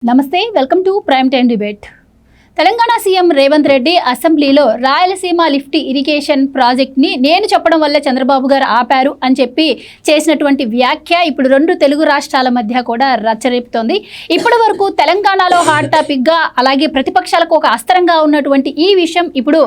నమస్తే welcome to prime time debate. Telangana CM Revanth Reddy అసెంబ్లీలో Rayalaseema lift irrigation ప్రాజెక్ట్ని నేను చెప్పడం వల్లే చంద్రబాబు గారు ఆపారు అని చెప్పి చేసినటువంటి వ్యాఖ్య ఇప్పుడు రెండు తెలుగు రాష్ట్రాల మధ్య కూడా రచ్చరేపుతోంది. ఇప్పటి వరకు తెలంగాణలో హాట్ టాపిక్గా అలాగే ప్రతిపక్షాలకు ఒక అస్త్రంగా ఉన్నటువంటి ఈ విషయం ఇప్పుడు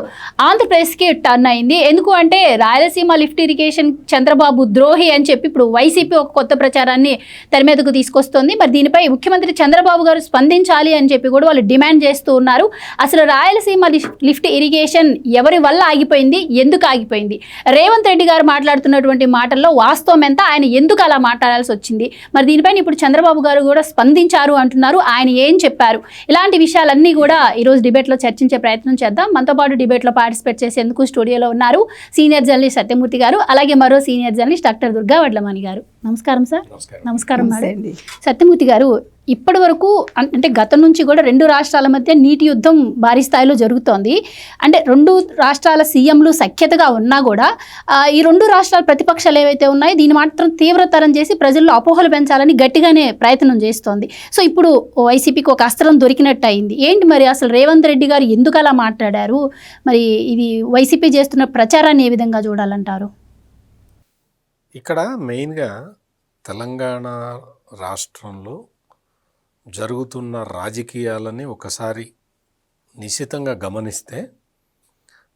ఆంధ్రప్రదేశ్కి టర్న్ అయింది. ఎందుకు అంటే రాయలసీమ లిఫ్ట్ ఇరిగేషన్ చంద్రబాబు ద్రోహి అని చెప్పి ఇప్పుడు వైసీపీ ఒక కొత్త ప్రచారాన్ని తెర మీదకు తీసుకొస్తోంది. మరి దీనిపై ముఖ్యమంత్రి చంద్రబాబు గారు స్పందించాలి అని చెప్పి కూడా వాళ్ళు డిమాండ్ చేస్తూ ఉన్నారు. అసలు రాయలసీమ లిఫ్ట్ ఇరిగేషన్ ఎవరి వల్ల ఆగిపోయింది, ఎందుకు ఆగిపోయింది, రేవంత్ రెడ్డి గారు మాట్లాడుతున్నటువంటి మాటల్లో వాస్తవం ఎంత, ఆయన ఎందుకు అలా మాట్లాడాల్సి వచ్చింది, మరి దీనిపైన ఇప్పుడు చంద్రబాబు గారు కూడా స్పందించారు అంటున్నారు. ఆయన ఏం చెప్పారు, ఇలాంటి విషయాలన్నీ కూడా ఈరోజు డిబేట్లో చర్చించే ప్రయత్నం చేద్దాం. మనతో పాటు డిబేట్లో పార్టిసిపేట్ చేసేందుకు స్టూడియోలో ఉన్నారు సీనియర్ జర్నలిస్ట్ సత్యమూర్తి గారు, అలాగే మరో senior journalist doctor Durga Vadlamani గారు. నమస్కారం సార్. నమస్కారం మేడం. సత్యమూర్తి గారు, ఇప్పటి వరకు అంటే గతం నుంచి కూడా రెండు రాష్ట్రాల మధ్య నీటి యుద్ధం భారీ స్థాయిలో జరుగుతోంది. అంటే రెండు రాష్ట్రాల సీఎంలు సఖ్యతగా ఉన్నా కూడా ఈ రెండు రాష్ట్రాల ప్రతిపక్షాలు ఏవైతే ఉన్నాయో దీన్ని మాత్రం తీవ్రతరం చేసి ప్రజల్లో అపోహలు పెంచాలని గట్టిగానే ప్రయత్నం చేస్తోంది. సో ఇప్పుడు వైసీపీకి ఒక అస్త్రం దొరికినట్టు అయింది. ఏంటి మరి అసలు రేవంత్ రెడ్డి గారు ఎందుకు అలా మాట్లాడారు, మరి ఇది వైసీపీ చేస్తున్న ప్రచారాన్ని ఏ విధంగా చూడాలంటారు? ఇక్కడ మెయిన్గా తెలంగాణ రాష్ట్రంలో జరుగుతున్న రాజకీయాలని ఒకసారి నిశితంగా గమనిస్తే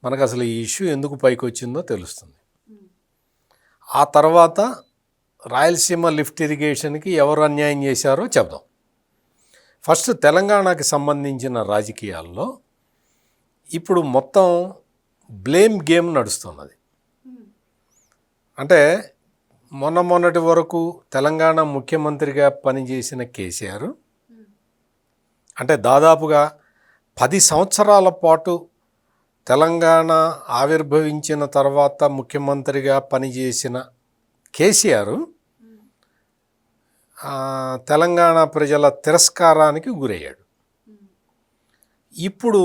మనకు అసలు ఈ ఇష్యూ ఎందుకు పైకి వచ్చిందో తెలుస్తుంది. ఆ తర్వాత రాయలసీమ లిఫ్ట్ ఇరిగేషన్కి ఎవరు అన్యాయం చేశారో చెప్దాం. ఫస్ట్ తెలంగాణకి సంబంధించిన రాజకీయాల్లో ఇప్పుడు మొత్తం బ్లేమ్ గేమ్ నడుస్తున్నది. అంటే మొన్నటి వరకు తెలంగాణ ముఖ్యమంత్రిగా పనిచేసిన కేసీఆర్, అంటే దాదాపుగా 10 సంవత్సరాల పాటు తెలంగాణ ఆవిర్భవించిన తర్వాత ముఖ్యమంత్రిగా పనిచేసిన కేసీఆర్ తెలంగాణ ప్రజల తిరస్కారానికి గురయ్యాడు. ఇప్పుడు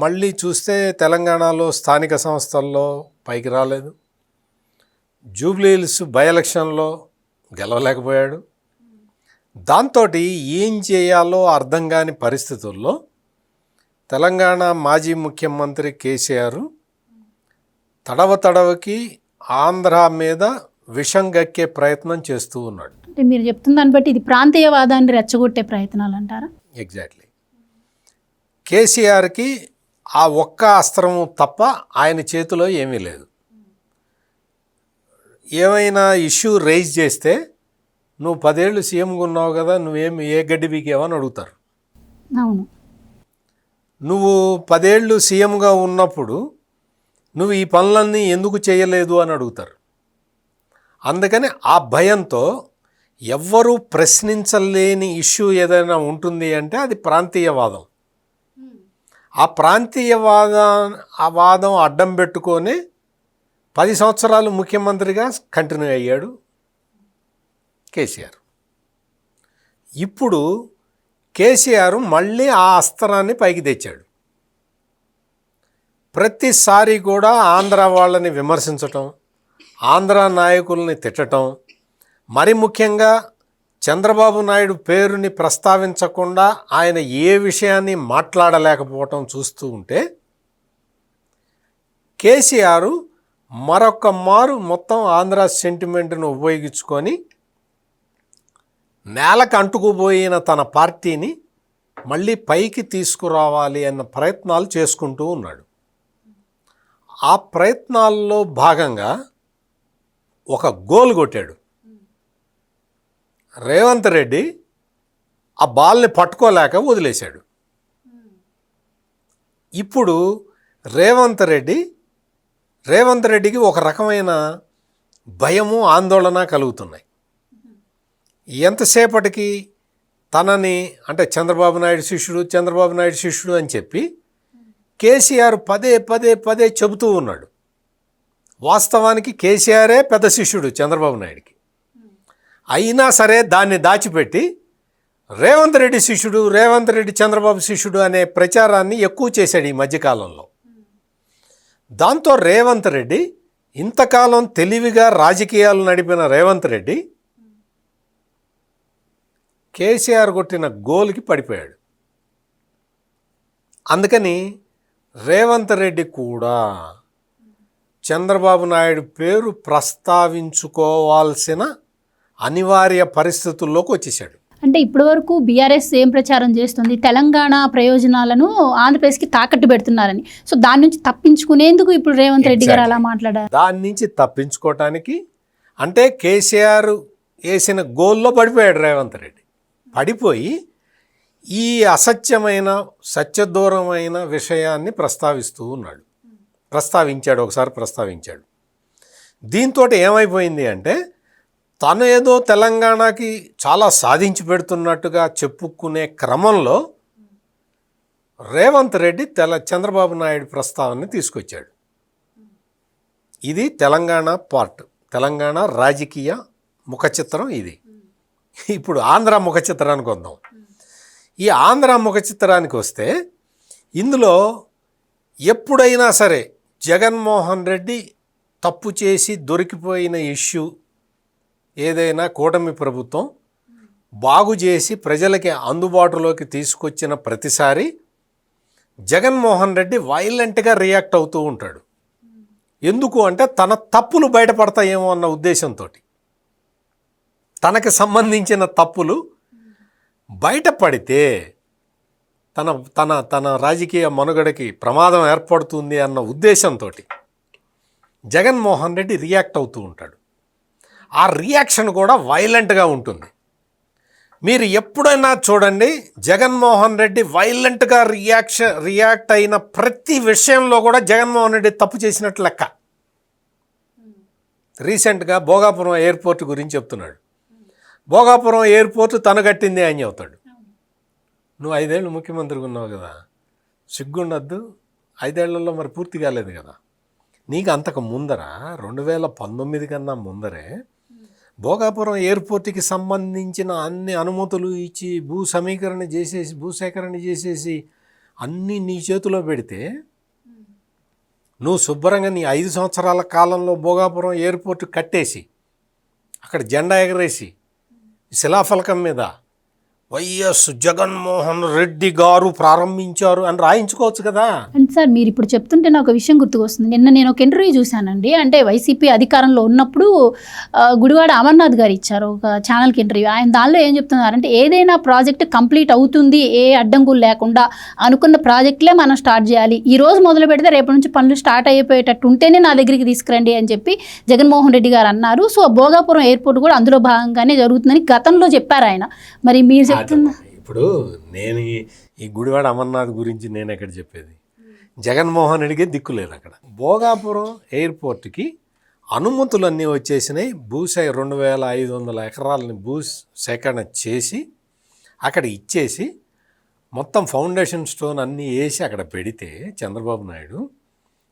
మళ్ళీ చూస్తే తెలంగాణలో స్థానిక సంస్థల్లో పైకి రాలేదు. జూబ్లీహిల్స్ బై ఎలక్షన్లో గెలవలేకపోయాడు. దాంతో ఏం చేయాలో అర్థం కాని పరిస్థితుల్లో తెలంగాణ మాజీ ముఖ్యమంత్రి కేసీఆర్ తడవకి ఆంధ్ర మీద విషం గక్కే ప్రయత్నం చేస్తూ ఉన్నాడు. అంటే మీరు చెప్తున్న దాన్ని బట్టి ఇది ప్రాంతీయవాదాన్ని రెచ్చగొట్టే ప్రయత్నాలు అంటారా? ఎగ్జాక్ట్లీ. కేసీఆర్కి ఆ ఒక్క అస్త్రము తప్ప ఆయన చేతిలో ఏమీ లేదు. ఏమైనా ఇష్యూ రైజ్ చేస్తే నువ్వు 10 ఏళ్ళు సీఎంగా ఉన్నావు కదా, నువ్వేమి ఏ గడ్డి బీకేవని అడుగుతారు. అవును, నువ్వు 10 ఏళ్ళు సీఎంగా ఉన్నప్పుడు నువ్వు ఈ పనులన్నీ ఎందుకు చేయలేదు అని అడుగుతారు. అందుకని ఆ భయంతో ఎవ్వరూ ప్రశ్నించలేని ఇష్యూ ఏదైనా ఉంటుంది అంటే అది ప్రాంతీయవాదం. ఆ వాదం అడ్డం పెట్టుకొని 10 సంవత్సరాలు ముఖ్యమంత్రిగా కంటిన్యూ అయ్యాడు కేసీఆర్. ఇప్పుడు కేసీఆర్ మళ్ళీ ఆ అస్త్రాన్ని పైకి తెచ్చాడు. ప్రతిసారి కూడా ఆంధ్ర వాళ్ళని విమర్శించటం, ఆంధ్ర నాయకుల్ని తిట్టడం, మరి ముఖ్యంగా చంద్రబాబు నాయుడు పేరుని ప్రస్తావించకుండా ఆయన ఏ విషయాన్ని మాట్లాడలేకపోవటం చూస్తూ ఉంటే కేసీఆర్ మరొక మారు మొత్తం ఆంధ్ర సెంటిమెంట్ను ఉపయోగించుకొని నేలకు అంటుకుపోయిన తన పార్టీని మళ్ళీ పైకి తీసుకురావాలి అన్న ప్రయత్నాలు చేసుకుంటూ ఉన్నాడు. ఆ ప్రయత్నాల్లో భాగంగా ఒక గోల్ కొట్టాడు. రేవంత్ రెడ్డి ఆ బాల్ని పట్టుకోలేక వదిలేశాడు. ఇప్పుడు రేవంత్ రెడ్డికి ఒక రకమైన భయము, ఆందోళన కలుగుతున్నాయి. ఎంతసేపటికి తనని అంటే చంద్రబాబు నాయుడు శిష్యుడు అని చెప్పి కేసీఆర్ పదే చెబుతూ ఉన్నాడు. వాస్తవానికి కేసీఆరే పెద్ద శిష్యుడు చంద్రబాబు నాయుడికి. అయినా సరే దాన్ని దాచిపెట్టి రేవంత్ రెడ్డి చంద్రబాబు శిష్యుడు అనే ప్రచారాన్ని ఎక్కువ చేశాడు ఈ మధ్యకాలంలో. దాంతో రేవంత్ రెడ్డి, ఇంతకాలం తెలివిగా రాజకీయాలు నడిపిన రేవంత్ రెడ్డి కేసీఆర్ కొట్టిన గోల్కి పడిపోయాడు. అందుకని రేవంత్ రెడ్డి కూడా చంద్రబాబు నాయుడు పేరు ప్రస్తావించుకోవాల్సిన అనివార్య పరిస్థితుల్లోకి వచ్చేసాడు. అంటే ఇప్పటివరకు బీఆర్ఎస్ ఏం ప్రచారం చేస్తుంది, తెలంగాణ ప్రయోజనాలను ఆంధ్రప్రదేశ్కి తాకట్టు పెడుతున్నారని. సో దాని నుంచి తప్పించుకునేందుకు ఇప్పుడు రేవంత్ రెడ్డి గారు అలా మాట్లాడారు. దాని నుంచి తప్పించుకోవటానికి అంటే కేసీఆర్ వేసిన గోల్లో పడిపోయాడు రేవంత్ రెడ్డి. పడిపోయి ఈ అసత్యమైన సత్యదూరమైన విషయాన్ని ప్రస్తావించాడు. దీంతో ఏమైపోయింది అంటే తను ఏదో తెలంగాణకి చాలా సాధించి పెడుతున్నట్టుగా చెప్పుకునే క్రమంలో రేవంత్ రెడ్డి చంద్రబాబు నాయుడు ప్రస్తావనని తీసుకొచ్చాడు. ఇది తెలంగాణ రాజకీయ ముఖ చిత్రం ఇది. ఇప్పుడు ఆంధ్ర ముఖ చిత్రానికి వద్దాం. ఈ ఆంధ్ర ముఖ చిత్రానికి వస్తే ఇందులో ఎప్పుడైనా సరే జగన్మోహన్ రెడ్డి తప్పు చేసి దొరికిపోయిన ఇష్యూ ఏదైనా కూటమి ప్రభుత్వం బాగు చేసి ప్రజలకి అందుబాటులోకి తీసుకొచ్చిన ప్రతిసారి జగన్మోహన్ రెడ్డి వైలెంట్గా రియాక్ట్ అవుతూ ఉంటాడు. ఎందుకు అంటే తన తప్పులు బయటపడతాయేమో అన్న ఉద్దేశంతో, తనకి సంబంధించిన తప్పులు బయటపడితే తన రాజకీయ మనుగడకి ప్రమాదం ఏర్పడుతుంది అన్న ఉద్దేశంతో జగన్మోహన్ రెడ్డి రియాక్ట్ అవుతూ ఉంటాడు. ఆ రియాక్షన్ కూడా వైలెంట్గా ఉంటుంది. మీరు ఎప్పుడైనా చూడండి, జగన్మోహన్ రెడ్డి వైలెంట్గా రియాక్ట్ అయిన ప్రతి విషయంలో కూడా జగన్మోహన్ రెడ్డి తప్పు చేసినట్లు లెక్క. రీసెంట్గా భోగాపురం ఎయిర్పోర్ట్ గురించి చెప్తున్నాడు. భోగాపురం ఎయిర్పోర్ట్ తను కట్టింది అని చెబుతాడు. నువ్వు 5 ఏళ్ళు ముఖ్యమంత్రిగా ఉన్నావు కదా, సిగ్గుండద్దు. 5 ఏళ్లలో మరి పూర్తి కాలేదు కదా. నీకు అంతకు ముందర 2019 కన్నా ముందరే భోగాపురం ఎయిర్పోర్ట్కి సంబంధించిన అన్ని అనుమతులు ఇచ్చి భూసేకరణ చేసేసి అన్నీ నీ చేతిలో పెడితే నువ్వు శుభ్రంగా నీ 5 సంవత్సరాల కాలంలో భోగాపురం ఎయిర్పోర్ట్ కట్టేసి అక్కడ జెండా ఎగరేసి శిలాఫలకం మీద వైఎస్ జగన్మోహన్ రెడ్డి గారు ప్రారంభించారు అని రాయించుకోవచ్చు కదా. అంటే సార్ మీరు ఇప్పుడు చెప్తుంటే నాకు ఒక విషయం గుర్తుకొస్తుంది. నిన్న నేను ఒక ఇంటర్వ్యూ చూశానండి. అంటే వైసీపీ అధికారంలో ఉన్నప్పుడు గుడివాడ అమర్నాథ్ గారు ఇచ్చారు ఒక ఛానల్కి ఇంటర్వ్యూ. ఆయన దానిలో ఏం చెప్తున్నారంటే ఏదైనా ప్రాజెక్ట్ కంప్లీట్ అవుతుంది ఏ అడ్డంకులు లేకుండా, అనుకున్న ప్రాజెక్టులే మనం స్టార్ట్ చేయాలి, ఈ రోజు మొదలు పెడితే రేపటి నుంచి పనులు స్టార్ట్ అయిపోయేటట్టు ఉంటేనే నా దగ్గరికి తీసుకురండి అని చెప్పి జగన్మోహన్ రెడ్డి గారు అన్నారు. సో భోగాపురం ఎయిర్పోర్ట్ కూడా అందులో భాగంగానే జరుగుతుందని గతంలో చెప్పారు ఆయన. మరి మీరు ఇప్పుడు నేను ఈ గుడివాడ అమర్నాథ్ గురించి నేను ఎక్కడ చెప్పేది, జగన్మోహన్ రెడ్డికి దిక్కు లేదు. అక్కడ భోగాపురం ఎయిర్పోర్ట్కి అనుమతులన్నీ వచ్చేసినాయి. 2500 ఎకరాలని సేకరణ చేసి అక్కడ ఇచ్చేసి మొత్తం ఫౌండేషన్ స్టోన్ అన్నీ వేసి అక్కడ పెడితే చంద్రబాబు నాయుడు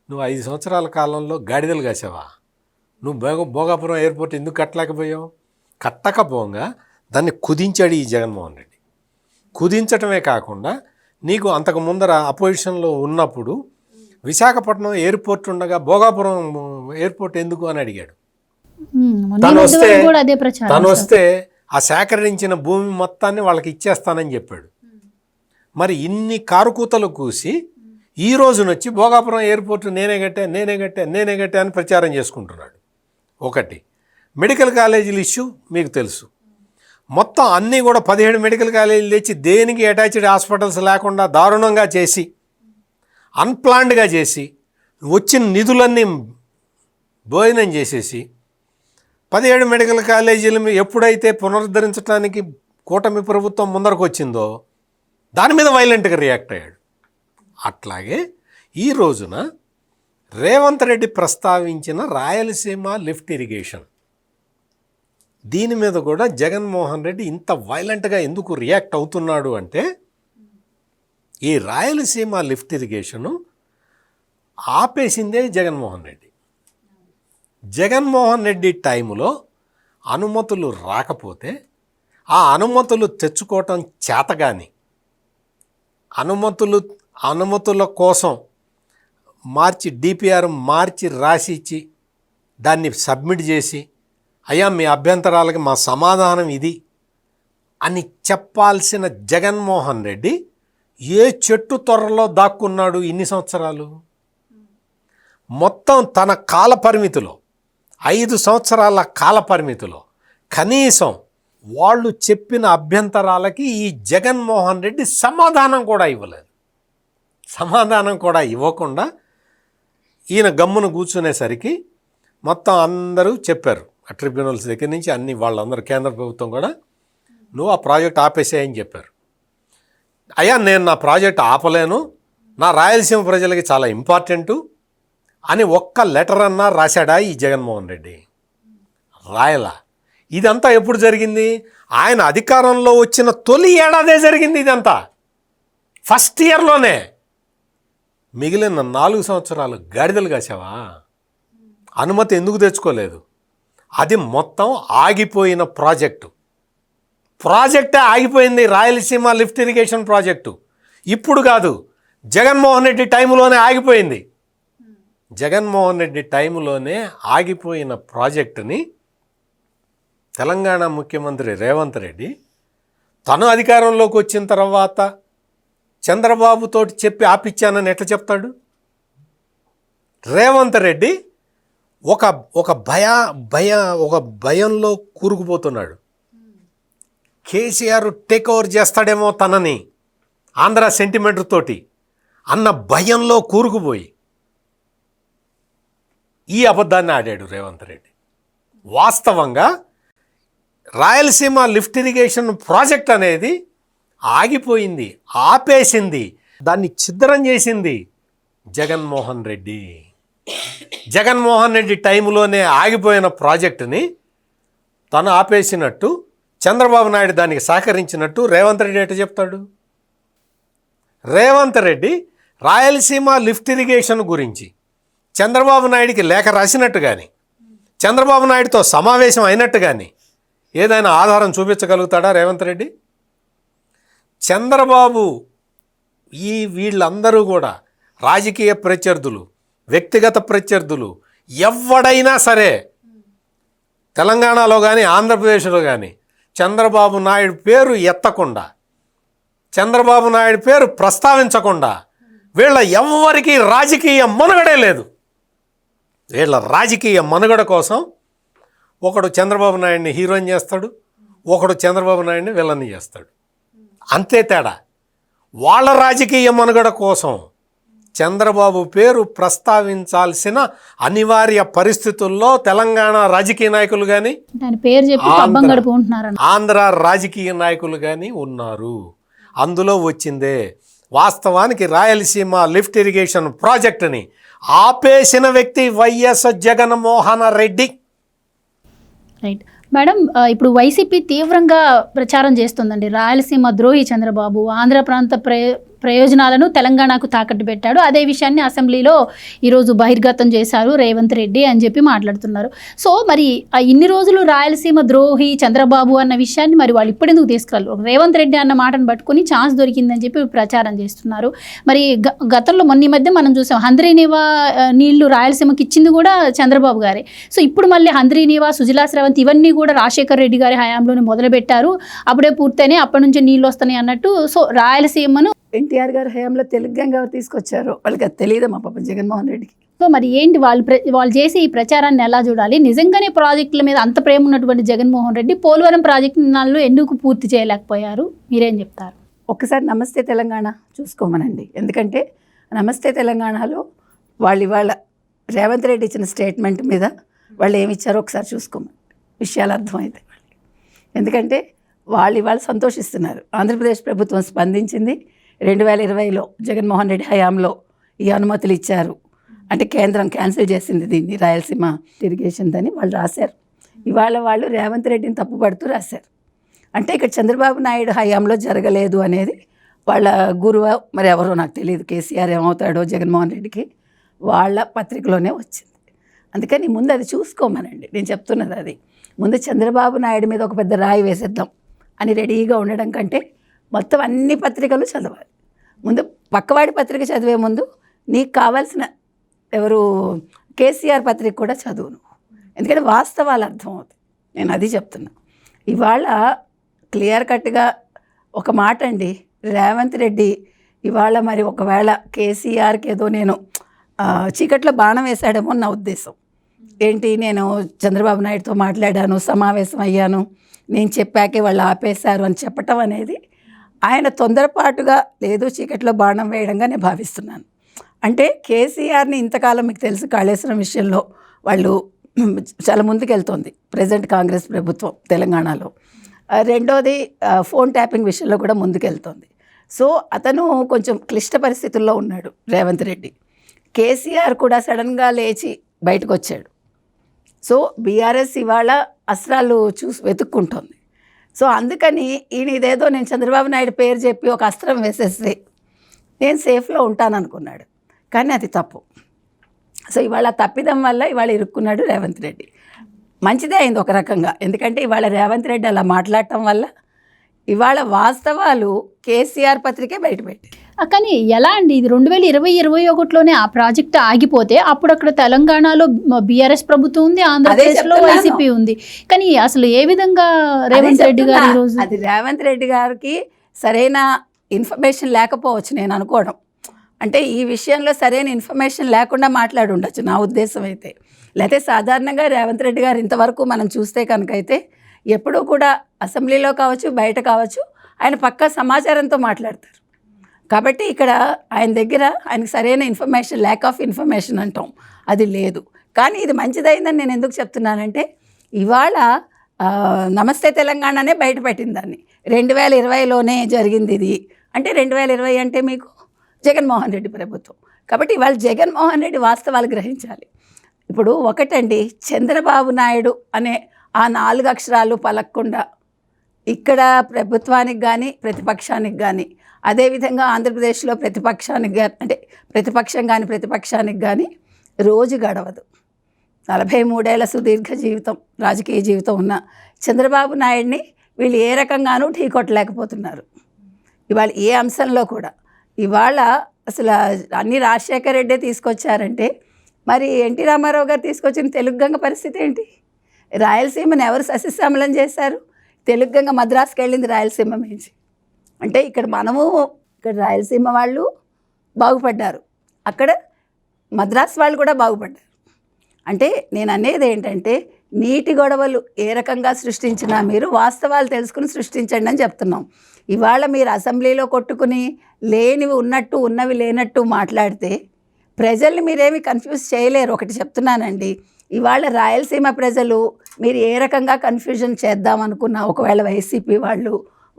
నువ్వు 5 సంవత్సరాల కాలంలో గాడిదలు కాసావా? నువ్వు భోగాపురం ఎయిర్పోర్ట్ ఎందుకు కట్టలేకపోయావు? కట్టకపోగా దాన్ని కుదించాడు ఈ జగన్మోహన్ రెడ్డి. కుదించటమే కాకుండా నీకు అంతకు ముందర అపోజిషన్లో ఉన్నప్పుడు విశాఖపట్నం ఎయిర్పోర్ట్ ఉండగా భోగాపురం ఎయిర్పోర్ట్ ఎందుకు అని అడిగాడు. తను వస్తే ఆ సేకరించిన భూమి మొత్తాన్ని వాళ్ళకి ఇచ్చేస్తానని చెప్పాడు. మరి ఇన్ని కారుకూతలు కూసి ఈ రోజునొచ్చి భోగాపురం ఎయిర్పోర్ట్ నేనే కట్టా అని ప్రచారం చేసుకుంటున్నాడు. ఒకటి, మెడికల్ కాలేజీల ఇష్యూ మీకు తెలుసు. మొత్తం అన్నీ కూడా 17 మెడికల్ కాలేజీలు తెచ్చి దేనికి అటాచ్డ్ హాస్పిటల్స్ లేకుండా దారుణంగా చేసి అన్ప్లాన్డ్గా చేసి వచ్చిన నిధులన్నీ భోజనం చేసేసి 17 మెడికల్ కాలేజీలు ఎప్పుడైతే పునరుద్ధరించడానికి కూటమి ప్రభుత్వం ముందరకు వచ్చిందో దాని మీద వైలెంట్గా రియాక్ట్ అయ్యాడు. అట్లాగే ఈ రోజున రేవంత్ రెడ్డి ప్రస్తావించిన రాయలసీమ లిఫ్ట్ ఇరిగేషన్, దీని మీద కూడా జగన్మోహన్ రెడ్డి ఇంత వైలెంట్గా ఎందుకు రియాక్ట్ అవుతున్నాడు అంటే ఈ రాయలసీమ లిఫ్ట్ ఇరిగేషను ఆపేసిందే జగన్మోహన్ రెడ్డి. జగన్మోహన్ రెడ్డి టైంలో అనుమతులు రాకపోతే ఆ అనుమతులు తెచ్చుకోవటం చేతగాని అనుమతుల కోసం డిపిఆర్ మార్చి రాసిచ్చి దాన్ని సబ్మిట్ చేసి అయ్యా మీ అభ్యంతరాలకి మా సమాధానం ఇది అని చెప్పాల్సిన జగన్మోహన్ రెడ్డి ఏ చెట్టు తొర్రలో దాక్కున్నాడు ఇన్ని సంవత్సరాలు? మొత్తం తన కాల పరిమితిలో 5 సంవత్సరాల కాల పరిమితిలో కనీసం వాళ్ళు చెప్పిన అభ్యంతరాలకి ఈ జగన్మోహన్ రెడ్డి సమాధానం కూడా ఇవ్వలేదు. సమాధానం కూడా ఇవ్వకుండా ఈయన గమ్మున కూర్చునేసరికి మొత్తం అందరూ చెప్పారు, ఆ ట్రిబ్యునల్స్ దగ్గర నుంచి అన్ని వాళ్ళందరూ, కేంద్ర ప్రభుత్వం కూడా నువ్వు ఆ ప్రాజెక్ట్ ఆపేసేయని చెప్పారు. అయ్యా నేను నా ప్రాజెక్ట్ ఆపలేను, నా రాయలసీమ ప్రజలకి చాలా ఇంపార్టెంటు అని ఒక్క లెటర్ అన్నా రాశాడా ఈ జగన్మోహన్ రెడ్డి? రాయలా. ఇదంతా ఎప్పుడు జరిగింది? ఆయన అధికారంలో వచ్చిన తొలి ఏడాదే జరిగింది ఇదంతా, ఫస్ట్ ఇయర్లోనే. మిగిలిన 4 సంవత్సరాలు గాడిదలు కాసావా? అనుమతి ఎందుకు తెచ్చుకోలేదు? అది మొత్తం ఆగిపోయిన ప్రాజెక్టే ఆగిపోయింది. రాయలసీమ లిఫ్ట్ ఇరిగేషన్ ప్రాజెక్టు ఇప్పుడు కాదు, జగన్మోహన్ రెడ్డి టైంలోనే ఆగిపోయింది. జగన్మోహన్ రెడ్డి టైంలోనే ఆగిపోయిన ప్రాజెక్టుని తెలంగాణ ముఖ్యమంత్రి రేవంత్ రెడ్డి తను అధికారంలోకి వచ్చిన తర్వాత చంద్రబాబుతోటి చెప్పి ఆపిచ్చానని ఎట్లా చెప్తాడు? రేవంత్ రెడ్డి ఒక భయంలో కూరుకుపోతున్నాడు. కేసీఆర్ టేక్ ఓవర్ చేస్తాడేమో తనని ఆంధ్ర సెంటిమెంట్ తోటి అన్న భయంలో కూరుకుపోయి ఈ అబద్ధాన్ని ఆడాడు రేవంత్ రెడ్డి. వాస్తవంగా రాయలసీమ లిఫ్ట్ ఇరిగేషన్ ప్రాజెక్ట్ అనేది ఆగిపోయింది, ఆపేసింది, దాన్ని ఛిద్రం చేసింది జగన్మోహన్ రెడ్డి. జగన్మోహన్ రెడ్డి టైంలోనే ఆగిపోయిన ప్రాజెక్టుని తను ఆపేసినట్టు, చంద్రబాబు నాయుడు దానికి సహకరించినట్టు రేవంత్ రెడ్డి ఎట్లా చెప్తాడు? రేవంత్ రెడ్డి రాయలసీమ లిఫ్ట్ ఇరిగేషన్ గురించి చంద్రబాబు నాయుడికి లేఖ రాసినట్టు కానీ, చంద్రబాబు నాయుడుతో సమావేశం అయినట్టు కానీ ఏదైనా ఆధారం చూపించగలుగుతాడా రేవంత్ రెడ్డి? చంద్రబాబు వీళ్ళందరూ కూడా రాజకీయ ప్రత్యర్థులు, వ్యక్తిగత ప్రత్యర్థులు, ఎవడైనా సరే తెలంగాణలో కానీ ఆంధ్రప్రదేశ్లో కానీ చంద్రబాబు నాయుడు పేరు ఎత్తకుండా, చంద్రబాబు నాయుడు పేరు ప్రస్తావించకుండా వీళ్ళ ఎవ్వరికీ రాజకీయ మనుగడే లేదు. వీళ్ళ రాజకీయ మనుగడ కోసం ఒకడు చంద్రబాబు నాయుడిని హీరోయిన్ చేస్తాడు, ఒకడు చంద్రబాబు నాయుడిని విలన్ని చేస్తాడు, అంతే తేడా. వాళ్ళ రాజకీయ మనుగడ కోసం చంద్రబాబు పేరు ప్రస్తావించాల్సిన అనివార్య పరిస్థితుల్లో తెలంగాణ రాజకీయ నాయకులు కానీ, ఆంధ్ర రాజకీయ నాయకులు కానీ ఉన్నారు. అందులో వచ్చిందే వాస్తవానికి రాయలసీమ లిఫ్ట్ ఇరిగేషన్ ప్రాజెక్టుని ఆపేసిన వ్యక్తి YS Jaganmohan Reddy. Right madam, ఇప్పుడు వైసీపీ తీవ్రంగా ప్రచారం చేస్తుందండి, రాయలసీమ ద్రోహి చంద్రబాబు ఆంధ్ర ప్రాంత ప్రయోజనాలను తెలంగాణకు తాకట్టు పెట్టాడు. అదే విషయాన్ని అసెంబ్లీలో ఈరోజు బహిర్గతం చేశారు రేవంత్ రెడ్డి అని చెప్పి మాట్లాడుతున్నారు. సో మరి ఇన్ని రోజులు రాయలసీమ ద్రోహి చంద్రబాబు అన్న విషయాన్ని మరి వాళ్ళు ఇప్పుడెందుకు తీసుకురారు? రేవంత్ రెడ్డి అన్న మాటను పట్టుకుని ఛాన్స్ దొరికిందని చెప్పి ప్రచారం చేస్తున్నారు. మరి గతంలో మొన్న మధ్య మనం చూసాం, హంద్రీనీవా నీళ్లు రాయలసీమకి ఇచ్చింది కూడా చంద్రబాబు గారే. సో ఇప్పుడు మళ్ళీ హంద్రీనీవా, సుజలా స్రవంతి ఇవన్నీ కూడా రాజశేఖర్ రెడ్డి గారి హయాంలోనే మొదలుపెట్టారు, అప్పుడే పూర్తయినాయి, అప్పటి నుంచే నీళ్ళు వస్తున్నాయి అన్నట్టు. సో రాయలసీమను ఎన్టీఆర్ గారి హయాంలో తెలుగు గంగ ఎవరు తీసుకొచ్చారో వాళ్ళకి అది తెలియదు మా పాపం జగన్మోహన్ రెడ్డికి. సో మరి ఏంటి వాళ్ళు చేసి ఈ ప్రచారాన్ని ఎలా చూడాలి? నిజంగానే ప్రాజెక్టుల మీద అంత ప్రేమ ఉన్నటువంటి జగన్మోహన్ రెడ్డి పోలవరం ప్రాజెక్టు నాళ్ళు ఎందుకు పూర్తి చేయలేకపోయారు? మీరేం చెప్తారు? ఒక్కసారి నమస్తే తెలంగాణ చూసుకోమనండి. ఎందుకంటే నమస్తే తెలంగాణలో ఇవాళ రేవంత్ రెడ్డి ఇచ్చిన స్టేట్మెంట్ మీద వాళ్ళు ఏమి ఇచ్చారో ఒకసారి చూసుకోమని విషయాలు అర్థమైతే వాళ్ళకి. ఎందుకంటే ఇవాళ సంతోషిస్తున్నారు. ఆంధ్రప్రదేశ్ ప్రభుత్వం స్పందించింది. 2020లో జగన్మోహన్ రెడ్డి హయాంలో ఈ అనుమతులు ఇచ్చారు అంటే కేంద్రం క్యాన్సిల్ చేసింది దీన్ని రాయలసీమ ఇరిగేషన్ అని వాళ్ళు రాశారు. ఇవాళ వాళ్ళు రేవంత్ రెడ్డిని తప్పుపడుతూ రాశారు. అంటే ఇక్కడ చంద్రబాబు నాయుడు హయాంలో జరగలేదు అనేది వాళ్ళ గురువు మరి ఎవరో నాకు తెలియదు, కేసీఆర్ ఏమవుతాడో జగన్మోహన్ రెడ్డికి, వాళ్ళ పత్రికలోనే వచ్చింది. అందుకని ముందు అది చూసుకోమనండి. నేను చెప్తున్నది అది. ముందు చంద్రబాబు నాయుడు మీద ఒక పెద్ద రాయి వేసేద్దాం అని రెడీగా ఉండడం కంటే మొత్తం అన్ని పత్రికలు చదవాలి. ముందు పక్కవాడి పత్రిక చదివే ముందు నీకు కావాల్సిన కేసీఆర్ పత్రిక కూడా చదువు నువ్వు. ఎందుకంటే వాస్తవాలు అర్థమవుతాయి. నేను అది చెప్తున్నా. ఇవాళ క్లియర్ కట్గా ఒక మాట అండి, రేవంత్ రెడ్డి ఇవాళ మరి ఒకవేళ కేసీఆర్కి ఏదో నేను చీకట్లో బాణం వేశాడేమో నా ఉద్దేశం. ఏంటి, నేను చంద్రబాబు నాయుడుతో మాట్లాడాను, సమావేశం అయ్యాను, నేను చెప్పాకే వాళ్ళు ఆపేశారు అని చెప్పటం అనేది ఆయన తొందరపాటుగా లేదు చీకట్లో బాణం వేయడంగా నేను భావిస్తున్నాను. అంటే కేసీఆర్ని ఇంతకాలం మీకు తెలుసు కాళేశ్వరం విషయంలో వాళ్ళు చాలా ముందుకెళ్తోంది ప్రజెంట్ కాంగ్రెస్ ప్రభుత్వం తెలంగాణలో. రెండోది ఫోన్ ట్యాపింగ్ విషయంలో కూడా ముందుకెళ్తోంది. సో అతను కొంచెం క్లిష్ట పరిస్థితుల్లో ఉన్నాడు రేవంత్ రెడ్డి. కేసీఆర్ కూడా సడన్గా లేచి బయటకు వచ్చాడు. సో బీఆర్ఎస్ ఇవాళ అస్త్రాలు చూసి వెతుక్కుంటోంది. సో అందుకని ఈయన ఇదేదో నేను చంద్రబాబు నాయుడు పేరు చెప్పి ఒక అస్త్రం వేసేస్తే నేను సేఫ్లో ఉంటాననుకున్నాడు, కానీ అది తప్పు. సో ఇవాళ తప్పిదం వల్ల ఇవాళ ఇరుక్కున్నాడు రేవంత్ రెడ్డి. మంచిదే అయింది ఒక రకంగా, ఎందుకంటే ఇవాళ రేవంత్ రెడ్డి అలా మాట్లాడటం వల్ల ఇవాళ వాస్తవాలు కేసీఆర్ పత్రికే బయటపెట్టి. కానీ ఎలా అండి, ఇది 2020-21లోనే ఆ ప్రాజెక్ట్ ఆగిపోతే అప్పుడు అక్కడ తెలంగాణలో బీఆర్ఎస్ ప్రభుత్వం ఉంది, ఆంధ్రప్రదేశ్లో వైసీపీ ఉంది. కానీ అసలు ఏ విధంగా రేవంత్ రెడ్డి గారు ఈరోజు అది రేవంత్ రెడ్డి గారికి సరైన ఇన్ఫర్మేషన్ లేకపోవచ్చు నేను అనుకోవడం. అంటే ఈ విషయంలో సరైన ఇన్ఫర్మేషన్ లేకుండా మాట్లాడి ఉండొచ్చు నా ఉద్దేశం అయితే. లేకపోతే సాధారణంగా రేవంత్ రెడ్డి గారు ఇంతవరకు మనం చూస్తే కనుకైతే ఎప్పుడూ కూడా అసెంబ్లీలో కావచ్చు బయట కావచ్చు ఆయన పక్కా సమాచారంతో మాట్లాడతారు. కాబట్టి ఇక్కడ ఆయన దగ్గర ఆయనకు సరైన ఇన్ఫర్మేషన్, ల్యాక్ ఆఫ్ ఇన్ఫర్మేషన్ అంటాం, అది లేదు. కానీ ఇది మంచిదైందని నేను ఎందుకు చెప్తున్నానంటే ఇవాళ నమస్తే తెలంగాణనే బయటపెట్టింది దాన్ని. 2020లోనే జరిగింది ఇది. అంటే 2020 అంటే మీకు జగన్మోహన్ రెడ్డి ప్రభుత్వం. కాబట్టి ఇవాళ జగన్మోహన్ రెడ్డి వాస్తవాలు గ్రహించాలి. ఇప్పుడు ఒకటండి, చంద్రబాబు నాయుడు అనే ఆ 4 అక్షరాలు పలకకుండా ఇక్కడ ప్రభుత్వానికి కానీ ప్రతిపక్షానికి కానీ, అదేవిధంగా ఆంధ్రప్రదేశ్లో ప్రతిపక్షానికి కానీ, అంటే ప్రతిపక్షానికి కానీ రోజు గడవదు. 43 ఏళ్ల సుదీర్ఘ జీవితం, రాజకీయ జీవితం ఉన్న చంద్రబాబు నాయుడిని వీళ్ళు ఏ రకంగానూ ఢీకొట్టలేకపోతున్నారు ఇవాళ ఏ అంశంలో కూడా. ఇవాళ అసలు అన్ని రాజశేఖర రెడ్డే తీసుకొచ్చారంటే మరి ఎన్టీ రామారావు గారు తీసుకొచ్చిన తెలుగు గంగ పరిస్థితి ఏంటి? రాయలసీమను ఎవరు సస్యశ్యామలం చేశారు? తెలుగు గంగ మద్రాసుకి వెళ్ళింది రాయలసీమ మించి. అంటే ఇక్కడ రాయలసీమ వాళ్ళు బాగుపడ్డారు, అక్కడ మద్రాసు వాళ్ళు కూడా బాగుపడ్డారు. అంటే నేను అనేది ఏంటంటే నీటి గొడవలు ఏ రకంగా సృష్టించినా మీరు వాస్తవాలు తెలుసుకుని సృష్టించండి అని చెప్తున్నాం. ఇవాళ మీరు అసెంబ్లీలో కొట్టుకుని లేనివి ఉన్నట్టు ఉన్నవి లేనట్టు మాట్లాడితే ప్రజల్ని మీరేమి కన్ఫ్యూజ్ చేయలేరు. ఒకటి చెప్తున్నానండి, ఇవాళ రాయలసీమ ప్రజలు మీరు ఏ రకంగా కన్ఫ్యూజన్ చేద్దామనుకున్నా, ఒకవేళ వైసీపీ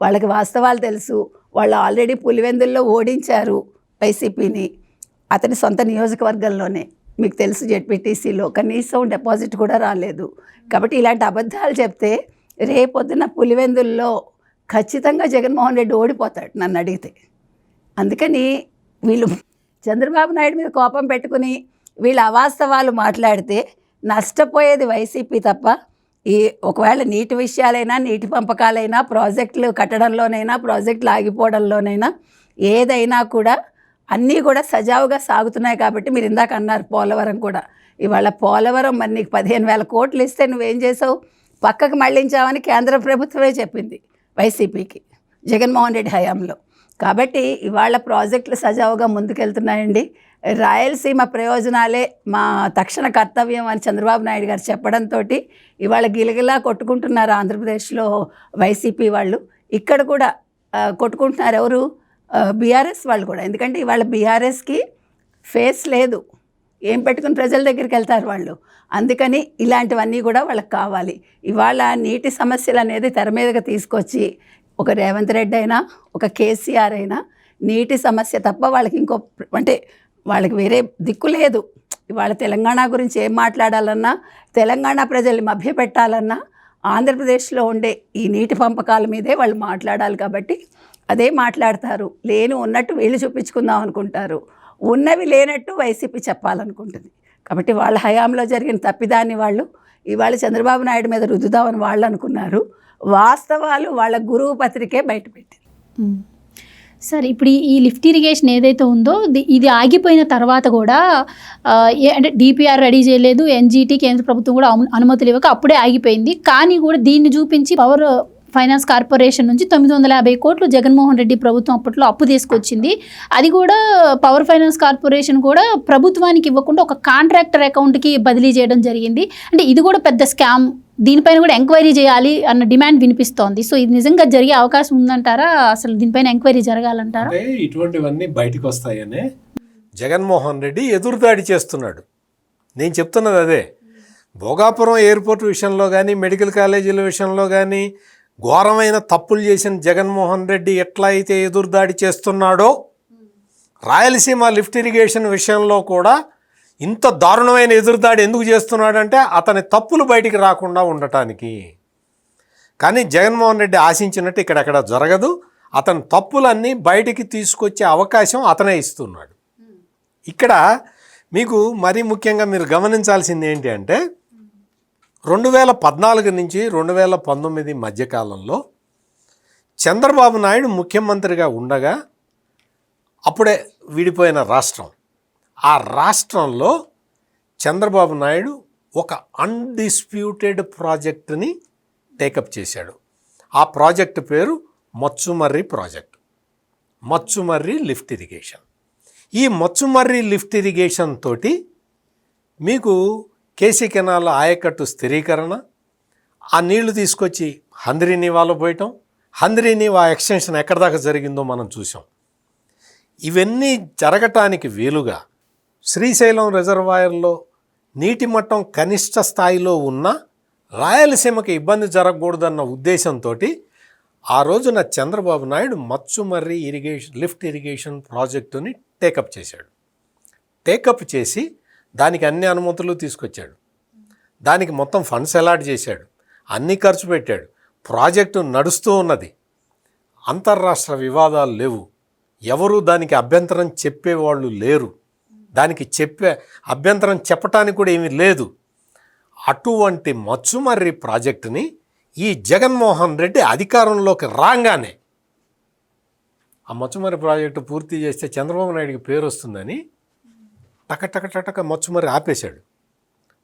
వాళ్ళకి వాస్తవాలు తెలుసు, వాళ్ళు ఆల్రెడీ పులివెందుల్లో ఓడించారు వైసీపీని అతని సొంత నియోజకవర్గంలోనే. మీకు తెలుసు జెడ్పీటీసీలో కనీసం డిపాజిట్ కూడా రాలేదు. కాబట్టి ఇలాంటి అబద్ధాలు చెప్తే రేపొద్దున పులివెందుల్లో ఖచ్చితంగా జగన్మోహన్ రెడ్డి ఓడిపోతాడు నన్ను అడిగితే. అందుకని వీళ్ళు చంద్రబాబు నాయుడు మీద కోపం పెట్టుకుని వీళ్ళు అవాస్తవాలు మాట్లాడితే నష్టపోయేది వైసీపీ తప్ప ఒకవేళ నీటి విషయాలైనా, నీటి పంపకాలైనా, ప్రాజెక్టులు కట్టడంలోనైనా, ప్రాజెక్టులు ఆగిపోవడంలోనైనా ఏదైనా కూడా అన్నీ కూడా సజావుగా సాగుతున్నాయి. కాబట్టి మీరు ఇందాక అన్నారు పోలవరం కూడా. ఇవాళ పోలవరం మరి నీకు 15,000 కోట్లు ఇస్తే నువ్వేం చేసావు? పక్కకు మళ్ళించావని కేంద్ర ప్రభుత్వమే చెప్పింది వైసీపీకి జగన్మోహన్ రెడ్డి హయాంలో. కాబట్టి ఇవాళ ప్రాజెక్టులు సజావుగా ముందుకెళ్తున్నాయండి. రాయలసీమ ప్రయోజనాలే మా తక్షణ కర్తవ్యం అని చంద్రబాబు నాయుడు గారు చెప్పడంతో ఇవాళ గిలగిలా కొట్టుకుంటున్నారు ఆంధ్రప్రదేశ్లో వైసీపీ వాళ్ళు. ఇక్కడ కూడా కొట్టుకుంటున్నారు ఎవరు? బీఆర్ఎస్ వాళ్ళు కూడా. ఎందుకంటే ఇవాళ బీఆర్ఎస్కి ఫేస్ లేదు, ఏం పెట్టుకుని ప్రజల దగ్గరికి వెళ్తారు వాళ్ళు. అందుకని ఇలాంటివన్నీ కూడా వాళ్ళకి కావాలి. ఇవాళ నీటి సమస్యలు అనేది తెర మీదకి తీసుకొచ్చి ఒక రేవంత్ రెడ్డి అయినా ఒక కేసీఆర్ అయినా నీటి సమస్య తప్ప వాళ్ళకి అంటే వాళ్ళకి వేరే దిక్కు లేదు. ఇవాళ తెలంగాణ గురించి ఏం మాట్లాడాలన్నా, తెలంగాణ ప్రజల్ని మభ్యపెట్టాలన్నా ఆంధ్రప్రదేశ్లో ఉండే ఈ నీటి పంపకాల మీదే వాళ్ళు మాట్లాడాలి. కాబట్టి అదే మాట్లాడతారు. లేని ఉన్నట్టు వీళ్ళు చూపించుకుందాం అనుకుంటారు, ఉన్నవి లేనట్టు వైసీపీ చెప్పాలనుకుంటుంది. కాబట్టి వాళ్ళ హయాంలో జరిగిన తప్పిదాన్ని వాళ్ళు ఇవాళ చంద్రబాబు నాయుడు మీద రుద్దుదామని వాళ్ళు అనుకున్నారు. వాస్తవాలు వాళ్ళ గురువు పత్రికే బయటపెట్టింది. సరే, ఇప్పుడు ఈ లిఫ్ట్ ఇరిగేషన్ ఏదైతే ఉందో ఇది ఆగిపోయిన తర్వాత కూడా అంటే డిపిఆర్ రెడీ చేయలేదు, ఎన్జీటీ కేంద్ర ప్రభుత్వం కూడా అనుమతులు ఇవ్వక అప్పుడే ఆగిపోయింది. కానీ కూడా దీన్ని చూపించి పవర్ ఫైనాన్స్ కార్పొరేషన్ నుంచి 950 కోట్లు జగన్మోహన్ రెడ్డి ప్రభుత్వం అప్పట్లో అప్పు తీసుకొచ్చింది. అది కూడా పవర్ ఫైనాన్స్ కార్పొరేషన్ కూడా ప్రభుత్వానికి ఇవ్వకుండా ఒక కాంట్రాక్టర్ అకౌంట్కి బదిలీ చేయడం జరిగింది. అంటే ఇది కూడా పెద్ద స్కామ్, దీనిపైన కూడా ఎంక్వైరీ చేయాలి అన్న డిమాండ్ వినిపిస్తోంది. సో ఇది నిజంగా జరిగే అవకాశం ఉందంటారా? అసలు దీనిపైన ఎంక్వైరీ జరగాలంటారా? అంటే ఇటువంటివన్నీ బయటకు వస్తాయనే జగన్మోహన్ రెడ్డి ఎదురుదాడి చేస్తున్నాడు. నేను చెప్తున్నది అదే. భోగాపురం ఎయిర్పోర్ట్ విషయంలో కానీ, మెడికల్ కాలేజీల విషయంలో కానీ ఘోరమైన తప్పులు చేసిన జగన్మోహన్ రెడ్డి ఎట్లా అయితే ఎదురుదాడి చేస్తున్నాడో, రాయలసీమ లిఫ్ట్ ఇరిగేషన్ విషయంలో కూడా ఇంత దారుణమైన ఎదురుదాడి ఎందుకు చేస్తున్నాడంటే అతని తప్పులు బయటికి రాకుండా ఉండటానికి. కానీ జగన్మోహన్ రెడ్డి ఆశించినట్టు ఇక్కడెక్కడ జరగదు. అతని తప్పులన్నీ బయటికి తీసుకొచ్చే అవకాశం అతనే ఇస్తున్నాడు. ఇక్కడ మీకు మరీ ముఖ్యంగా మీరు గమనించాల్సింది ఏంటి అంటే 2014 నుంచి 2019 మధ్యకాలంలో చంద్రబాబు నాయుడు ముఖ్యమంత్రిగా ఉండగా అప్పుడే విడిపోయిన రాష్ట్రం, ఆ రాష్ట్రంలో చంద్రబాబు నాయుడు ఒక అన్డిస్ప్యూటెడ్ ప్రాజెక్టుని టేకప్ చేశాడు. ఆ ప్రాజెక్టు పేరు Machumarri project, Machumarri lift irrigation. ఈ మచ్చుమర్రి లిఫ్ట్ ఇరిగేషన్ తోటి మీకు కేసీ కెనాల్ ఆయకట్టు స్థిరీకరణ, ఆ నీళ్లు తీసుకొచ్చి హంద్రీనీవాలో పోయటం, హంద్రీనీవా ఎక్స్టెన్షన్ ఎక్కడి దాకా జరిగిందో మనం చూసాం. ఇవన్నీ జరగటానికి వీలుగా శ్రీశైలం రిజర్వాయర్లో నీటి మట్టం కనిష్ట స్థాయిలో ఉన్న రాయలసీమకి ఇబ్బంది జరగకూడదన్న ఉద్దేశంతో ఆ రోజున చంద్రబాబు నాయుడు మచ్చుమర్రి లిఫ్ట్ ఇరిగేషన్ ప్రాజెక్టుని టేకప్ చేశాడు. టేకప్ చేసి దానికి అన్ని అనుమతులు తీసుకొచ్చాడు. దానికి మొత్తం ఫండ్స్ అలాట్ చేశాడు, అన్నీ ఖర్చు పెట్టాడు. ప్రాజెక్టు నడుస్తూ ఉన్నది, అంతర్రాష్ట్ర వివాదాలు లేవు, ఎవరు దానికి అభ్యంతరం చెప్పేవాళ్ళు లేరు, దానికి అభ్యంతరం చెప్పటానికి కూడా ఏమీ లేదు. అటువంటి మచ్చుమర్రి ప్రాజెక్టుని ఈ జగన్మోహన్ రెడ్డి అధికారంలోకి రాగానే ఆ మచ్చుమర్రి ప్రాజెక్టు పూర్తి చేస్తే చంద్రబాబు నాయుడికి పేరు వస్తుందని టక మచ్చుమర్రి ఆపేశాడు.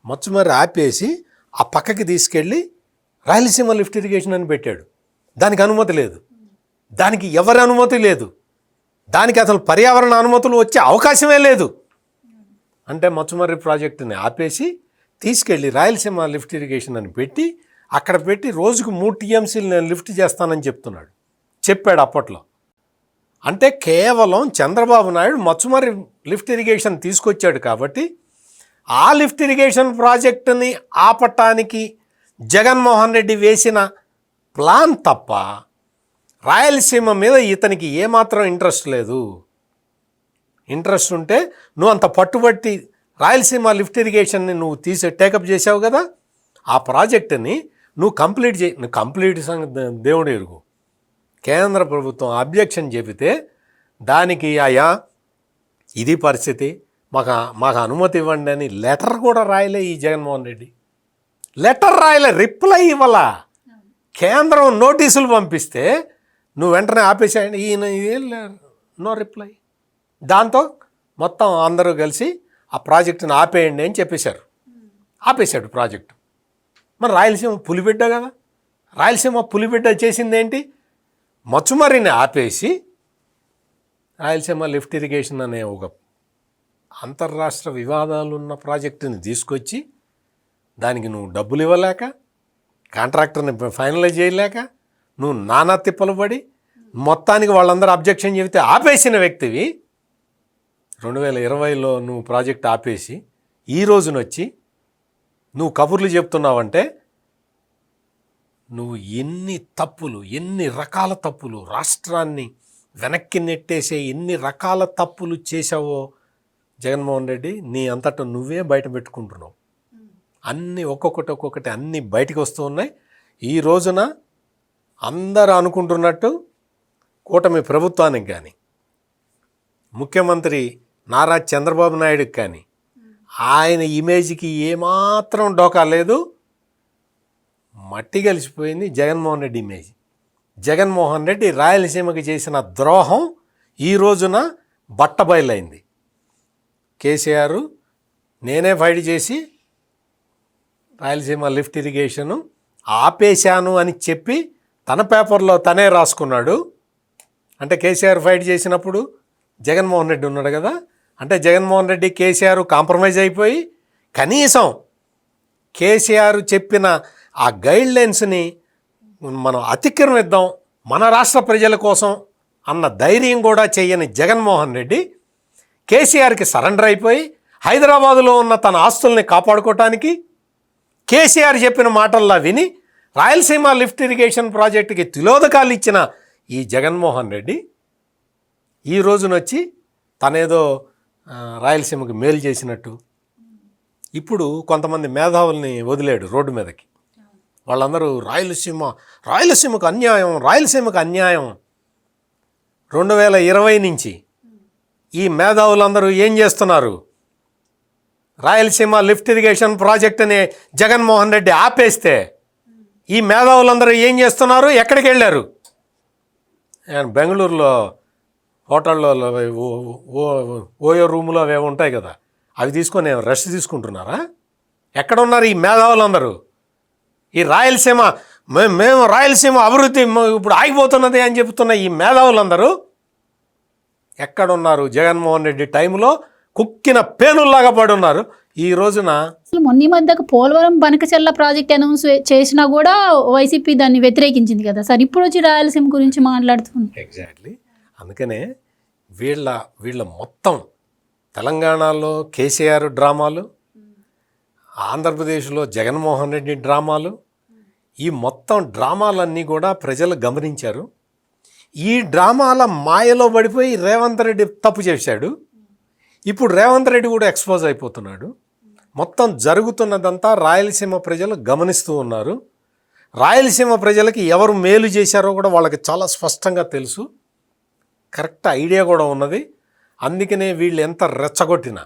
మచ్చుమర్రి ఆపేసి ఆ పక్కకి తీసుకెళ్ళి రాయలసీమ లిఫ్ట్ ఇరిగేషన్ అని పెట్టాడు. దానికి అనుమతి లేదు, దానికి ఎవరి అనుమతి లేదు, దానికి అసలు పర్యావరణ అనుమతులు వచ్చే అవకాశమే లేదు. అంటే మచ్చుమర్రి ప్రాజెక్టుని ఆపేసి తీసుకెళ్ళి రాయలసీమ లిఫ్ట్ ఇరిగేషన్ అని పెట్టి అక్కడ పెట్టి రోజుకు 3 TMCలు నేను లిఫ్ట్ చేస్తానని చెప్పాడు అప్పట్లో. అంటే కేవలం చంద్రబాబు నాయుడు మచ్చుమర్రి లిఫ్ట్ ఇరిగేషన్ తీసుకొచ్చాడు కాబట్టి ఆ లిఫ్ట్ ఇరిగేషన్ ప్రాజెక్టుని ఆపటానికి జగన్మోహన్ రెడ్డి వేసిన ప్లాన్ తప్ప రాయలసీమ మీద ఇతనికి ఏమాత్రం ఇంట్రెస్ట్ లేదు. ఇంట్రెస్ట్ ఉంటే నువ్వు అంత పట్టుబట్టి రాయలసీమ లిఫ్ట్ ఇరిగేషన్ని నువ్వు టేకప్ చేసావు కదా, ఆ ప్రాజెక్టుని నువ్వు కంప్లీట్ సంగతి దేవుడు ఎరుగు. కేంద్ర ప్రభుత్వం అబ్జెక్షన్ చెబితే దానికి అయ్యా ఇది పరిస్థితి, మాకు అనుమతి ఇవ్వండి అని లెటర్ కూడా రాయలే ఈ జగన్మోహన్ రెడ్డి. లెటర్ రాయలే, రిప్లై ఇవ్వాల. కేంద్రం నోటీసులు పంపిస్తే నువ్వు వెంటనే ఆపేసాయండి, ఈయన నో రిప్లై. దాంతో మొత్తం అందరూ కలిసి ఆ ప్రాజెక్టుని ఆపేయండి అని ఆపేశాడు ప్రాజెక్టు. మరి రాయలసీమ పులిబిడ్డ కదా, రాయలసీమ పులిబిడ్డ చేసింది ఏంటి? మచ్చుమర్రిని ఆపేసి రాయలసీమ లిఫ్ట్ ఇరిగేషన్ అనే ఒక అంతర్రాష్ట్ర వివాదాలు ఉన్న ప్రాజెక్టుని తీసుకొచ్చి దానికి నువ్వు డబ్బులు ఇవ్వలేక, కాంట్రాక్టర్ని ఫైనలైజ్ చేయలేక, నువ్వు నానా తిప్పలు పడి మొత్తానికి వాళ్ళందరూ అబ్జెక్షన్ చెబితే ఆపేసిన వ్యక్తివి 2020లో నువ్వు ప్రాజెక్ట్ ఆపేసి ఈ రోజునొచ్చి నువ్వు కబుర్లు చెప్తున్నావంటే నువ్వు ఎన్ని రకాల తప్పులు, రాష్ట్రాన్ని వెనక్కి నెట్టేసే ఎన్ని రకాల తప్పులు చేశావో జగన్మోహన్ రెడ్డి నీ అంతటా నువ్వే బయట పెట్టుకుంటున్నావు. అన్నీ ఒక్కొక్కటి అన్నీ బయటికి వస్తూ ఉన్నాయి. ఈ రోజున అందరూ అనుకుంటున్నట్టు కూటమి ప్రభుత్వానికి కానీ, ముఖ్యమంత్రి నారా చంద్రబాబు నాయుడుకి కానీ ఆయన ఇమేజ్కి ఏమాత్రం డోకా లేదు. మట్టి కలిసిపోయింది జగన్మోహన్ రెడ్డి ఇమేజ్. జగన్మోహన్ రెడ్డి రాయలసీమకి చేసిన ద్రోహం ఈ రోజున బట్టబయలైంది. కేసీఆర్ నేనే ఫైట్ చేసి రాయలసీమ లిఫ్ట్ ఇరిగేషను ఆపేశాను అని చెప్పి తన పేపర్లో తనే రాసుకున్నాడు. అంటే కేసీఆర్ ఫైట్ చేసినప్పుడు జగన్మోహన్ రెడ్డి ఉన్నాడు కదా, అంటే జగన్మోహన్ రెడ్డి కేసీఆర్ కాంప్రమైజ్ అయిపోయి కనీసం కేసీఆర్ చెప్పిన ఆ గైడ్లైన్స్ని మనం అతిక్రమిద్దాం మన రాష్ట్ర ప్రజల కోసం అన్న ధైర్యం కూడా చేయని జగన్మోహన్ రెడ్డి కేసీఆర్కి సరెండర్ అయిపోయి హైదరాబాదులో ఉన్న తన ఆస్తుల్ని కాపాడుకోవటానికి కేసీఆర్ చెప్పిన మాటల్లా విని రాయలసీమ లిఫ్ట్ ఇరిగేషన్ ప్రాజెక్టుకి తిలోదకాలు ఇచ్చిన ఈ జగన్మోహన్ రెడ్డి ఈ రోజునొచ్చి తనేదో రాయలసీమకు మేలు చేసినట్టు ఇప్పుడు కొంతమంది మేధావుల్ని వదిలేడు రోడ్డు మీదకి. వాళ్ళందరూ రాయలసీమకు అన్యాయం 2020 నుంచి ఈ మేధావులందరూ ఏం చేస్తున్నారు? రాయలసీమ లిఫ్ట్ ఇరిగేషన్ ప్రాజెక్టుని జగన్మోహన్ రెడ్డి ఆపేస్తే ఈ మేధావులందరూ ఏం చేస్తున్నారు? ఎక్కడికి వెళ్ళారు? బెంగళూరులో హోటల్లో ఓయో రూములో అవి ఉంటాయి కదా, అవి తీసుకొని రెస్ట్ తీసుకుంటున్నారా? ఎక్కడ ఉన్నారు ఈ మేధావులందరూ? ఈ రాయలసీమ మేము రాయలసీమ అభివృద్ధి ఇప్పుడు ఆగిపోతున్నది అని చెబుతున్న ఈ మేధావులందరూ ఎక్కడున్నారు? జగన్మోహన్ రెడ్డి టైంలో కుక్కిన పేనుల్లాగా పడి ఉన్నారు. ఈ రోజున అసలు మొన్న మధ్యకు పోలవరం బనకచెర్ల ప్రాజెక్ట్ అనౌన్స్ చేసినా కూడా వైసీపీ దాన్ని వ్యతిరేకించింది కదా సార్. ఇప్పుడు వచ్చి రాయలసీమ గురించి మాట్లాడుతుంది. ఎగ్జాక్ట్లీ. అందుకనే వీళ్ళ మొత్తం తెలంగాణలో కేసీఆర్ డ్రామాలు, ఆంధ్రప్రదేశ్లో జగన్మోహన్ రెడ్డి డ్రామాలు, ఈ మొత్తం డ్రామాలన్నీ కూడా ప్రజలు గమనించారు. ఈ డ్రామాల మాయలో పడిపోయి రేవంత్ రెడ్డి తప్పు చేశాడు. ఇప్పుడు రేవంత్ రెడ్డి కూడా ఎక్స్పోజ్ అయిపోతున్నాడు. మొత్తం జరుగుతున్నదంతా రాయలసీమ ప్రజలు గమనిస్తూ ఉన్నారు. రాయలసీమ ప్రజలకి ఎవరు మేలు చేశారో కూడా వాళ్ళకి చాలా స్పష్టంగా తెలుసు, కరెక్ట్ ఐడియా కూడా ఉన్నది. అందుకనే వీళ్ళు ఎంత రెచ్చగొట్టినా,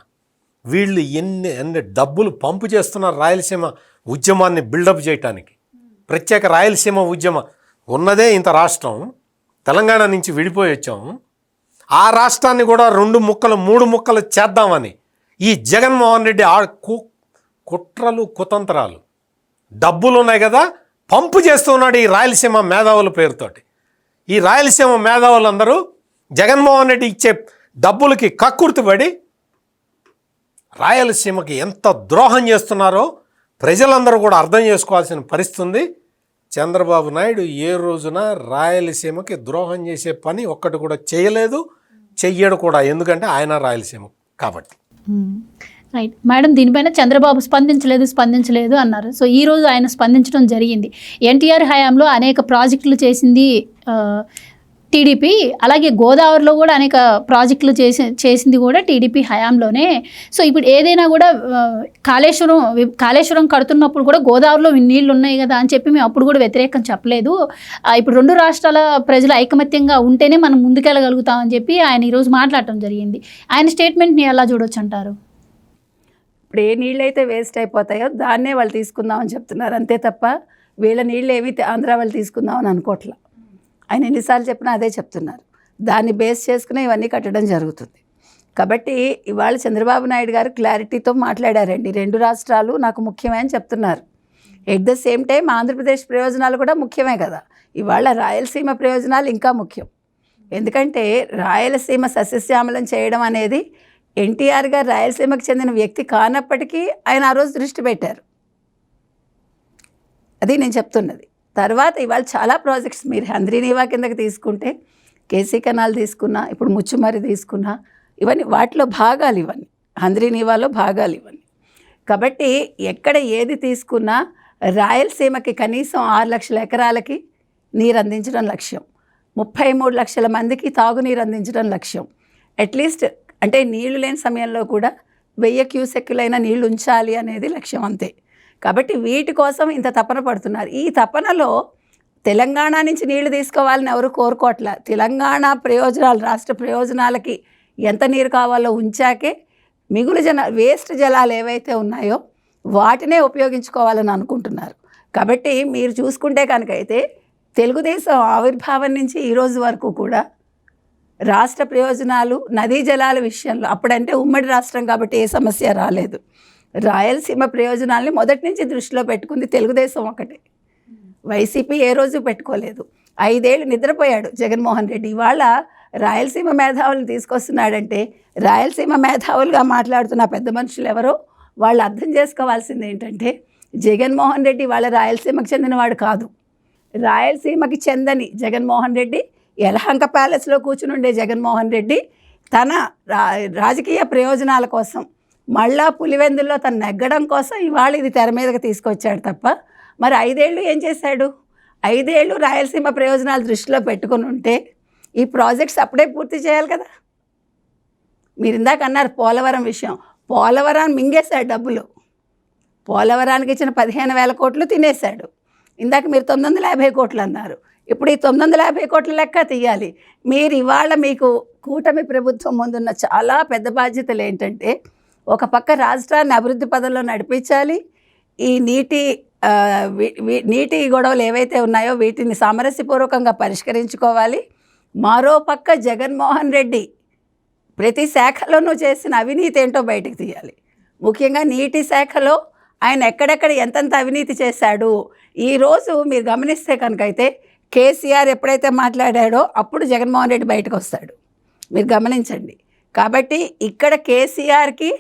వీళ్ళు ఎన్ని డబ్బులు పంపు చేస్తున్నారు రాయలసీమ ఉద్యమాన్ని బిల్డప్ చేయటానికి. ప్రత్యేక రాయలసీమ ఉద్యమం ఉన్నదే ఇంత రాష్ట్రం, తెలంగాణ నుంచి విడిపోయి వచ్చాము. ఆ రాష్ట్రాన్ని కూడా 2 ముక్కలు 3 ముక్కలు చేద్దామని ఈ జగన్మోహన్ రెడ్డి కుట్రలు కుతంత్రాలు, డబ్బులు ఉన్నాయి కదా, పంపు చేస్తున్నాడు ఈ రాయలసీమ మేధావుల పేరుతోటి. ఈ రాయలసీమ మేధావులందరూ జగన్మోహన్ రెడ్డి ఇచ్చే డబ్బులకి కక్కుర్తిపడి రాయలసీమకి ఎంత ద్రోహం చేస్తున్నారో ప్రజలందరూ కూడా అర్థం చేసుకోవాల్సిన పరిస్థితి ఉంది. చంద్రబాబు నాయుడు ఏ రోజున రాయలసీమకి ద్రోహం చేసే పని ఒక్కటి కూడా చేయలేదు, చెయ్యడు కూడా. ఎందుకంటే ఆయన రాయలసీమ కాబట్టి. రైట్ మేడం, దీనిపైన చంద్రబాబు స్పందించలేదు అన్నారు. సో ఈ రోజు ఆయన స్పందించడం జరిగింది. ఎన్టీఆర్ హయాంలో అనేక ప్రాజెక్టులు చేసింది టీడీపీ, అలాగే గోదావరిలో కూడా అనేక ప్రాజెక్టులు చేసింది కూడా టీడీపీ హయాంలోనే. సో ఇప్పుడు ఏదైనా కూడా కాళేశ్వరం కడుతున్నప్పుడు కూడా గోదావరిలో నీళ్ళు ఉన్నాయి కదా అని చెప్పి మేము అప్పుడు కూడా వ్యతిరేకం చెప్పలేదు. ఇప్పుడు 2 రాష్ట్రాల ప్రజలు ఐకమత్యంగా ఉంటేనే మనం ముందుకెళ్ళగలుగుతామని చెప్పి ఆయన ఈరోజు మాట్లాడటం జరిగింది. ఆయన స్టేట్మెంట్ని ఎలా చూడొచ్చు అంటారు? ఇప్పుడు ఏ నీళ్ళు అయితే వేస్ట్ అయిపోతాయో దాన్నే వాళ్ళు తీసుకుందామని చెప్తున్నారు, అంతే తప్ప వీళ్ళ నీళ్ళు ఏమి ఆంధ్ర వాళ్ళు తీసుకుందామని అనుకోవట్లా. ఆయన ఎన్నిసార్లు చెప్పినా అదే చెప్తున్నారు. దాన్ని బేస్ చేసుకుని ఇవన్నీ కట్టడం జరుగుతుంది. కాబట్టి ఇవాళ చంద్రబాబు నాయుడు గారు క్లారిటీతో మాట్లాడారండి. 2 రాష్ట్రాలు నాకు ముఖ్యమే అని చెప్తున్నారు. At the same time Andhra Pradesh ప్రయోజనాలు కూడా ముఖ్యమే కదా. ఇవాళ రాయలసీమ ప్రయోజనాలు ఇంకా ముఖ్యం. ఎందుకంటే రాయలసీమ సస్యశ్యామలం చేయడం అనేది ఎన్టీఆర్ గారు రాయలసీమకు చెందిన వ్యక్తి కానప్పటికీ ఆయన ఆ రోజు దృష్టి పెట్టారు. అది నేను చెప్తున్నది. తర్వాత ఇవాళ చాలా ప్రాజెక్ట్స్ మీరు హంద్రీనీవా కిందకి తీసుకుంటే, కేసీ కెనాల్ తీసుకున్నా, ఇప్పుడు ముచ్చుమరి తీసుకున్నా, ఇవన్నీ వాటిలో భాగాలు, ఇవన్నీ హంద్రీనీవాలో భాగాలు ఇవన్నీ. కాబట్టి ఎక్కడ ఏది తీసుకున్నా రాయలసీమకి కనీసం 6 లక్షల ఎకరాలకి నీరు అందించడం లక్ష్యం, 33 లక్షల మందికి తాగునీరు అందించడం లక్ష్యం. అట్లీస్ట్ అంటే నీళ్లు లేని సమయంలో కూడా 1000 క్యూసెక్కులైన నీళ్లు ఉంచాలి అనేది లక్ష్యం, అంతే. కాబట్టి వీటి కోసం ఇంత తపన పడుతున్నారు. ఈ తపనలో తెలంగాణ నుంచి నీళ్లు తీసుకోవాలని ఎవరు కోరుకోవట్లే. తెలంగాణ ప్రయోజనాలు, రాష్ట్ర ప్రయోజనాలకి ఎంత నీరు కావాలో ఉంచాకే మిగులు వేస్ట్ జలాలు ఏవైతే ఉన్నాయో వాటినే ఉపయోగించుకోవాలని అనుకుంటున్నారు. కాబట్టి మీరు చూసుకుంటే కనుకైతే తెలుగుదేశం ఆవిర్భావం నుంచి ఈరోజు వరకు కూడా రాష్ట్ర ప్రయోజనాలు, నదీ జలాల విషయంలో, అప్పుడంటే ఉమ్మడి రాష్ట్రం కాబట్టి ఏ సమస్య రాలేదు. రాయలసీమ ప్రయోజనాల్ని మొదటి నుంచి దృష్టిలో పెట్టుకుంది తెలుగుదేశం ఒకటే. వైసీపీ ఏ రోజు పెట్టుకోలేదు. 5 ఏళ్ళు నిద్రపోయాడు జగన్మోహన్ రెడ్డి. ఇవాళ రాయలసీమ మేధావులను తీసుకొస్తున్నాడంటే రాయలసీమ మేధావులుగా మాట్లాడుతున్న పెద్ద మనుషులు ఎవరో వాళ్ళు అర్థం చేసుకోవాల్సింది ఏంటంటే జగన్మోహన్ రెడ్డి వాళ్ళ రాయలసీమకు చెందినవాడు కాదు. రాయలసీమకి చెందని జగన్మోహన్ రెడ్డి, యలహంక ప్యాలెస్లో కూర్చుని ఉండే జగన్మోహన్ రెడ్డి తన రాజకీయ ప్రయోజనాల కోసం మళ్ళా పులివెందుల్లో తను నెగ్గడం కోసం ఇవాళ ఇది తెర మీదకి తీసుకొచ్చాడు తప్ప మరి 5 ఏళ్ళు ఏం చేశాడు? 5 ఏళ్ళు రాయలసీమ ప్రయోజనాలు దృష్టిలో పెట్టుకుని ఉంటే ఈ ప్రాజెక్ట్స్ అప్పుడే పూర్తి చేయాలి కదా. మీరు ఇందాక అన్నారు పోలవరం విషయం. పోలవరాన్ని మింగేశాడు డబ్బులు. పోలవరానికి ఇచ్చిన 15,000 కోట్లు తినేశాడు. ఇందాక మీరు 950 కోట్లు అన్నారు. ఇప్పుడు ఈ 950 కోట్ల లెక్క తీయాలి. మీరు ఇవాళ మీకు కూటమి ప్రభుత్వం ముందున్న చాలా పెద్ద బాధ్యతలు ఏంటంటే ఒక పక్క రాష్ట్రాన్ని అభివృద్ధి పదంలో నడిపించాలి. ఈ నీటి గొడవలు ఏవైతే ఉన్నాయో వీటిని సామరస్యపూర్వకంగా పరిష్కరించుకోవాలి. మరో పక్క జగన్మోహన్ రెడ్డి ప్రతి శాఖలోనూ చేసిన అవినీతి ఏంటో బయటకు తీయాలి. ముఖ్యంగా నీటి శాఖలో ఆయన ఎక్కడెక్కడ ఎంతెంత అవినీతి చేశాడు. ఈరోజు మీరు గమనిస్తే కనుకైతే కేసీఆర్ ఎప్పుడైతే మాట్లాడాడో అప్పుడు జగన్మోహన్ రెడ్డి బయటకు వస్తాడు. మీరు గమనించండి. కాబట్టి ఇక్కడ కేసీఆర్కి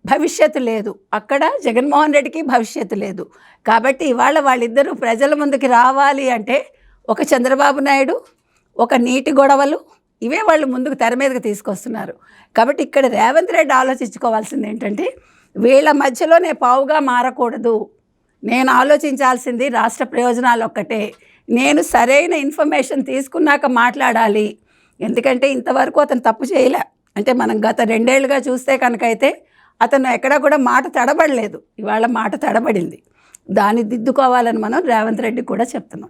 భవిష్యత్తు లేదు, అక్కడ జగన్మోహన్ రెడ్డికి భవిష్యత్తు లేదు. కాబట్టి ఇవాళ వాళ్ళిద్దరూ ప్రజల ముందుకు రావాలి అంటే ఒక చంద్రబాబు నాయుడు, ఒక నీటి గొడవలు, ఇవే వాళ్ళు ముందుకు తెర మీదకి తీసుకొస్తున్నారు. కాబట్టి ఇక్కడ రేవంత్ రెడ్డి ఆలోచించుకోవాల్సింది ఏంటంటే వీళ్ళ మధ్యలోనే పావుగా మారకూడదు. నేను ఆలోచించాల్సింది రాష్ట్ర ప్రయోజనాలు ఒక్కటే. నేను సరైన ఇన్ఫర్మేషన్ తీసుకున్నాక మాట్లాడాలి. ఎందుకంటే ఇంతవరకు అతను తప్పు చేయలే. అంటే మనం గత 2 ఏళ్ళుగా చూస్తే కనుకైతే అతను ఎక్కడా కూడా మాట తడబడలేదు. ఇవాళ మాట తడబడింది. దాన్ని దిద్దుకోవాలని మనం రేవంత్ రెడ్డి కూడా చెప్తున్నాం.